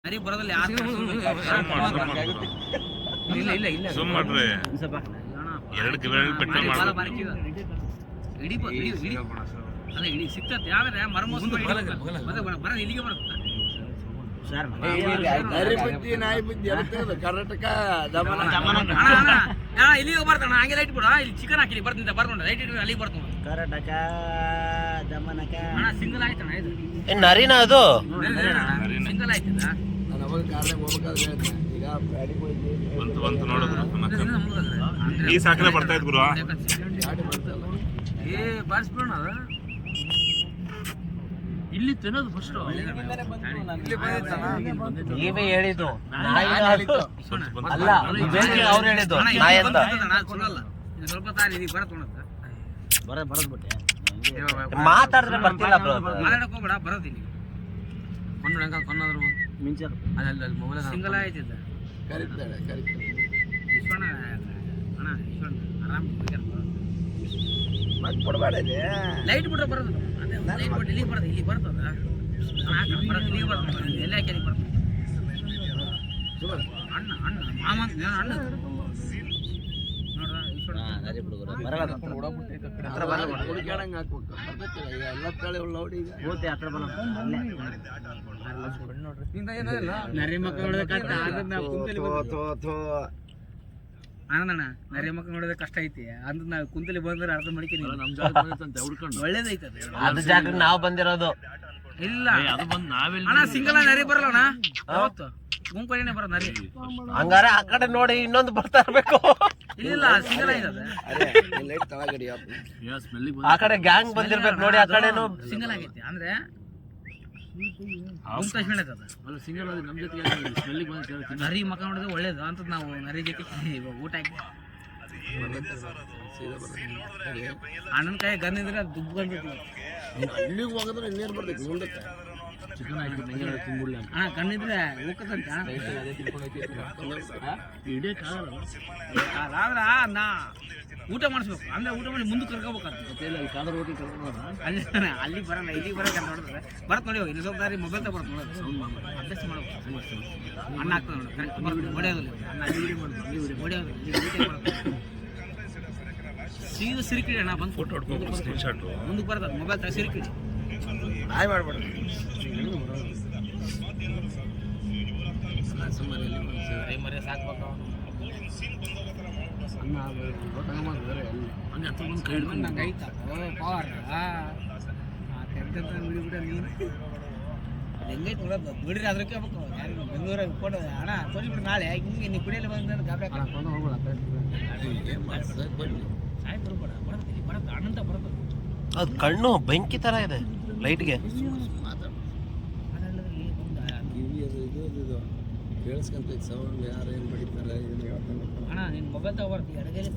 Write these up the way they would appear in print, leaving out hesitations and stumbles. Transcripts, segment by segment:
ಸರಿ ಬರೋದಿಲ್ಲ ಸುಮ್ಮನೆ ಎರಡು ಕಿಲೋಮೀಟರ್ ಪೆಟ್ರೋಲ್ ಇಡೀ ಅಲ್ಲ ಇಡೀ ಸಿಕ್ತತ್ತೆ ಯಾವ್ದಾರೆ ಮರಮೋಸ ಬರ ಇಲ್ಲಿಗೆ ಬರುತ್ತೆ ಕರ್ನಾಟಕ ಇಲ್ಲಿಗೆ ಬರ್ತಣ್ಣ ಹಂಗೆ ಲೈಟ್ ಬಿಡ ಇಲ್ಲಿ ಚಿಕನ್ ಹಾಕಿ ಬರ್ತೀನಿ ಬರ್ಕೊಂಡು ಲೈಟ್ ಇಟ್ಟು ಅಲ್ಲಿಗೆ ಬರ್ತೀನಿ ಕರ್ನಾಟಕ ದಮನಕ ಅಣ್ಣ ಸಿಂಗಲ್ ಆಯ್ತಣ್ಣ ಇದು ನರಿನ ಅದು ಸಿಂಗಲ್ ಆಯ್ತಲ್ಲ ನಾನು ಅವಾಗ ಕಾರ್ನಾಗ ಹೋಗ್ಬೇಕಾದ್ರೆ ಹೇಳಿದೆ ಈಗ ಬ್ಯಾಡಿಗೆ ಹೋಯ್ತು ಬಂತು ನೋಡಿದ್ರು ಈ ಸಾಕಲೆ ಬರ್ತಾ ಇದ್ ಗುರು ಗಾಡಿ ಬರ್ತಲ್ಲ ಏ ಬಾರಿಸ್ಬಿಡೋಣ ಅದು ಇಲ್ಲಿ ತಿನ್ನೋದು ಫಸ್ಟ್ ನೀವೇ ಹೇಳಿದ್ದು ಅಲ್ಲ ಅವ್ರು ಹೇಳಿದ್ದು ನಾಯಿ ಅಂತ ಸ್ವಲ್ಪ ತಾಳಿ ಇದೀಗ ಬರತ್ ಬಿಟ್ಟೆ ಮಾತಾಡಿದ್ರೆ ಬರ್ತಿಲ್ಲ ಮಾತಾಡಕ್ ಹೋಗ್ಬೇಡ ಬರೋದಿಲ್ಲ ಕೊಂಡು ಹೆಂಗ ಕೊಂಡಾದ್ರು ಮಿಂಚ ಅಲ್ಲಿ ಮೊಬೈಲ್ ಸಿಂಗಲ್ ಆಯ್ತಿದ್ದ ಕರಿತಾಳೆ ಈಶ್ವರಣ ಅಣ್ಣ ಈಶ್ವರಣ ಆರಾಮ್ ಮತ್ತೆ ಕೊಡಬೇಡ ಲೈಟ್ ಬಿಟ್ರೆ ಬರೋದು ಲೈಟ್ ಬಿಟ್ಟು ಇಲ್ಲಿ ಬರ್ತದ ಇಲ್ಲಿಗೆ ಬರ್ತದೆ ಎಲ್ಲ ಹಾಕಿ ಬರ್ತದೆ ಅಣ್ಣ ಮಾಮ ಅಂತ ಅಣ್ಣ ನೋಡ್ರ ಹುಡುಕ್ಯಾಡಂಗ ಹಾಕ್ಬೇಕು ಎಲ್ಲ ತಳಿ ಉಳ್ಳವಡಿ ನರಿ ಮಕ್ಕ ಆನಂದಣ್ಣ ನರಿ ಮಕ್ಕ ನೋಡೋದ ಕಷ್ಟ ಐತಿ ಅಂದ್ ನಾವು ಕುಂತಲಿ ಬಂದ್ರೆ ಅರ್ಧ ಮಡಿಕೆ ನಮ್ ಜಾಗ ಒಳ್ಳೇದೈತದ ಅದು ಜಾಗ ನಾವು ಬಂದಿರೋದು ಇಲ್ಲ ಅಣ್ಣ ಸಿಂಗಲ್ ನರಿ ಬರಲ್ಲ ಅವತ್ತು ಗುಂಪಡಿನೇ ಬರೋದು ನರಿ ಹಂಗಾರೆ ಆ ಕಡೆ ನೋಡಿ ಇನ್ನೊಂದು ಬರ್ತಾ ಇರ್ಬೇಕು ಇಲ್ಲ ಸಿಂಗಲ್ ಐತದ ಆ ಕಡೆ ಗ್ಯಾಂಗ್ ಬಂದಿರ್ಬೇಕು ನೋಡಿ ಆ ಕಡೆನು ಸಿಂಗಲ್ ಆಗೈತಿ ಅಂದ್ರೆ ನರಿ ಮಕ್ಕ ನೋಡಿದ್ರೆ ಒಳ್ಳೇದು ಅಂತ ನಾವು ನರಿ ಜೊತೆ ಊಟ ಹಾಕಿ ಅಣ್ಣನ ಕೈ ಗನ್ ಇದ್ರೆ ದುಡ್ಡು ಬಂದಿತ್ತು ಇಲ್ಲಿಗೆ ಹೋಗಿದ್ರೆ ಇನ್ನೇನು ಬರ್ತೈತಿ ಮುಂದಕ್ಕೆ ಚಿಕನ್ ಅಣ್ಣ ಕಣ್ಣಿದ್ರೆ ಹೋಗತ್ತಂತ ಆದ್ರ ನಾ ಊಟ ಮಾಡಿಸ್ಬೇಕು ಅಂದ್ರೆ ಊಟ ಮಾಡಿ ಮುಂದೆ ಕರ್ಕೋಬೇಕಾಗ್ತದೆ ಅಲ್ಲಿ ಬರಲ್ಲ ಇಲ್ಲಿಗೆ ಬರೋಕೆ ನೋಡಿದ್ರೆ ಬರತ್ ನೋಡಿ ಇಲ್ಲಿ ಸ್ವಲ್ಪ ದಾರಿ ಮೊಬೈಲ್ ತಗೊಳತ್ ನೋಡೋದು ಅಭ್ಯಾಸ ಮಾಡ್ಬೇಕು ಅಣ್ಣ ಆಗ್ತದೆ ನೋಡಿ ಕರೆಕ್ಟ್ ಬರ್ತದೆ ಹೊಡೆಯೋದಿಲ್ಲ ಅಣ್ಣ ಹೊಡೆಯೋದು ಸೀದಾ ಸಿರಿಕಿಡಿ ಅಣ್ಣ ಬಂದು ಫೋಟೋ ಹೊಡ್ಕೊಂಡು ಸ್ಕ್ರೀನ್ ಶಾಟ್ ಮುಂದಕ್ಕೆ ಬರ್ತದೆ ಮೊಬೈಲ್ ತರ ಸಿರಿಕಿಡಿ ಹಾಯ್ ಮಾಡ್ಬೇಡ ಸುಮ್ಮನೆ ಮರೆ ಸಾಕ್ಬೇಕು ನಂಗೆ ಐತಾ ಪವರ್ ಹೆಂಗೈತೆ ನೋಡೋದು ಬಿಡ್ರಿ ಅದ್ರಕ್ಕೆ ಹೋಗ್ಬೇಕು ಬೆಂಗಳೂರಾಗ ಕೊಡೋ ಅಣ್ಣ ತೋರಿಸ್ಬಿಟ್ಟು ನಾಳೆ ಹಿಂಗೆ ನೀವು ಕುಡಿಯಲ್ಲ ಬಂದ್ರೆ ಗಾಬರಿ ಹಾಕೊಂಡು ಹೋಗ್ಬೇಡ ಸಾಯ್ ಬರ್ಬೇಡ ಬರುತ್ತೆ ಬರುತ್ತೆ ಅಣ್ಣಂತ ಬರುತ್ತೆ ಅದು ಕಣ್ಣು ಬೆಂಕಿ ತರ ಇದೆ ಲೈಟ್ಗೆ ಕೇಳಿಸ್ಕೊಂತ ಸೌಂಡ್ ಯಾರು ಏನು ಬಡಿತಾರೆ ಅಣ್ಣ ನಿನ್ನ ಮೊಬೈಲ್ ತಗೊಬರ್ತೀವಿ ಅಡುಗೆಲಿ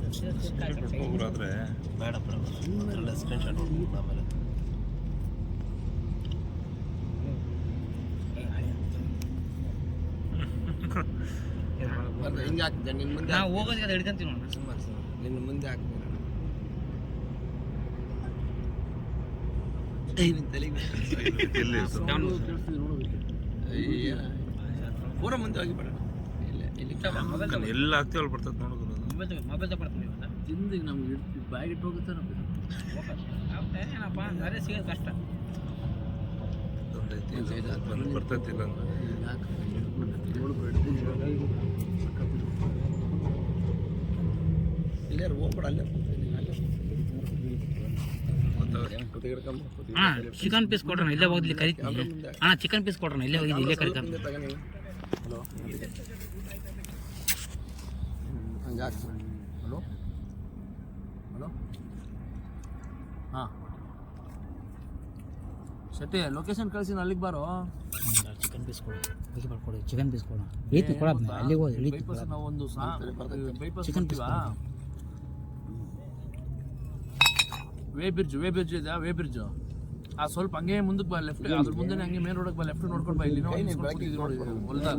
ಬೇಡ ಬರೋಲ್ಲ ಸ್ಕ್ರೀನ್ ಶಾಟ್ ಆಮೇಲೆ ಹಿಂಗೆ ಹಾಕ್ತಿದ್ದೆ ನಿನ್ನ ಮುಂದೆ ನಾವು ಹೋಗೋದಕ್ಕೆ ಅದು ಹಿಡ್ಕೊಂತೀವಿ ನೋಡ ಸುಮ್ಮನೆ ನಿನ್ನ ಮುಂದೆ ಹಾಕ್ತೀನಿ ಪೂರ ಮುಂದೆ ಹೋಗಿ ಬೇಡ ಎಲ್ಲ ಆಗ್ತೀವಲ್ಲ ಬರ್ತದೆ ನೋಡಿದ್ರು ಮೊಬೈಲ್ ತಗೊಳ್ತೀವಿ ತಿಂದು ನಮ್ಗೆ ಬ್ಯಾಗ್ ಇಟ್ಟು ಹೋಗುತ್ತೆ ಏನಪ್ಪ ಅದೇ ಸಿಗೋದು ಕಷ್ಟ ಬರ್ತೈತಿಲ್ಲ ಇಲ್ಲೇ ಹೋಗ್ಬೇಡ ಅಲ್ಲೇ ಚಿಕನ್ ಪೀಸ್ ಕೊಡ್ರಣ ಇಲ್ಲೇ ಹೋಗ್ಲಿ ಕರಿತೀನಿ ಅಣ್ಣ ಚಿಕನ್ ಪೀಸ್ ಕೊಡ್ರಣ ಇಲ್ಲೇ ಹೋಗಿದ್ದು ಇಲ್ಲೇ ಕರಿತಾನೆ ಹಲೋ ಹಂಗೆ ಹಲೋ ಹಲೋ ಹಾಂ ಶೆಟ್ಟಿ ಲೊಕೇಶನ್ ಕಳಿಸಿ ಅಲ್ಲಿಗೆ ಬಾರೋ ಚಿಕನ್ ಪೀಸ್ ಕೊಡು ಕೊಡಿ ಚಿಕನ್ ಪೀಸ್ ಕೊಡ ಹೇಳ್ತೀನಿ ಕೊಡ ಅಲ್ಲಿಗೆ ಹೋಗಿ ನಾವು ಒಂದು ಚಿಕನ್ ಪೀಸ್ ವೇ ಬ್ರಿಡ್ಜ್ ಇದೆ ವೇ ಬ್ರಿಡ್ಜು ಆ ಸ್ವಲ್ಪ ಹಂಗೆ ಮುಂದಕ್ಕೆ ಬಾ ಲೆಫ್ಟ್ ಅದ್ರ ಮುಂದೆ ಹಂಗೆ ಮೇನ್ ರೋಡಕ್ಕೆ ಬಾ ಲೆಫ್ಟ್ ನೋಡ್ಕೊಂಡು ಬಾ ಇಲ್ಲಿ ನೋಡಿ ಹೊಲ್ದಾಗ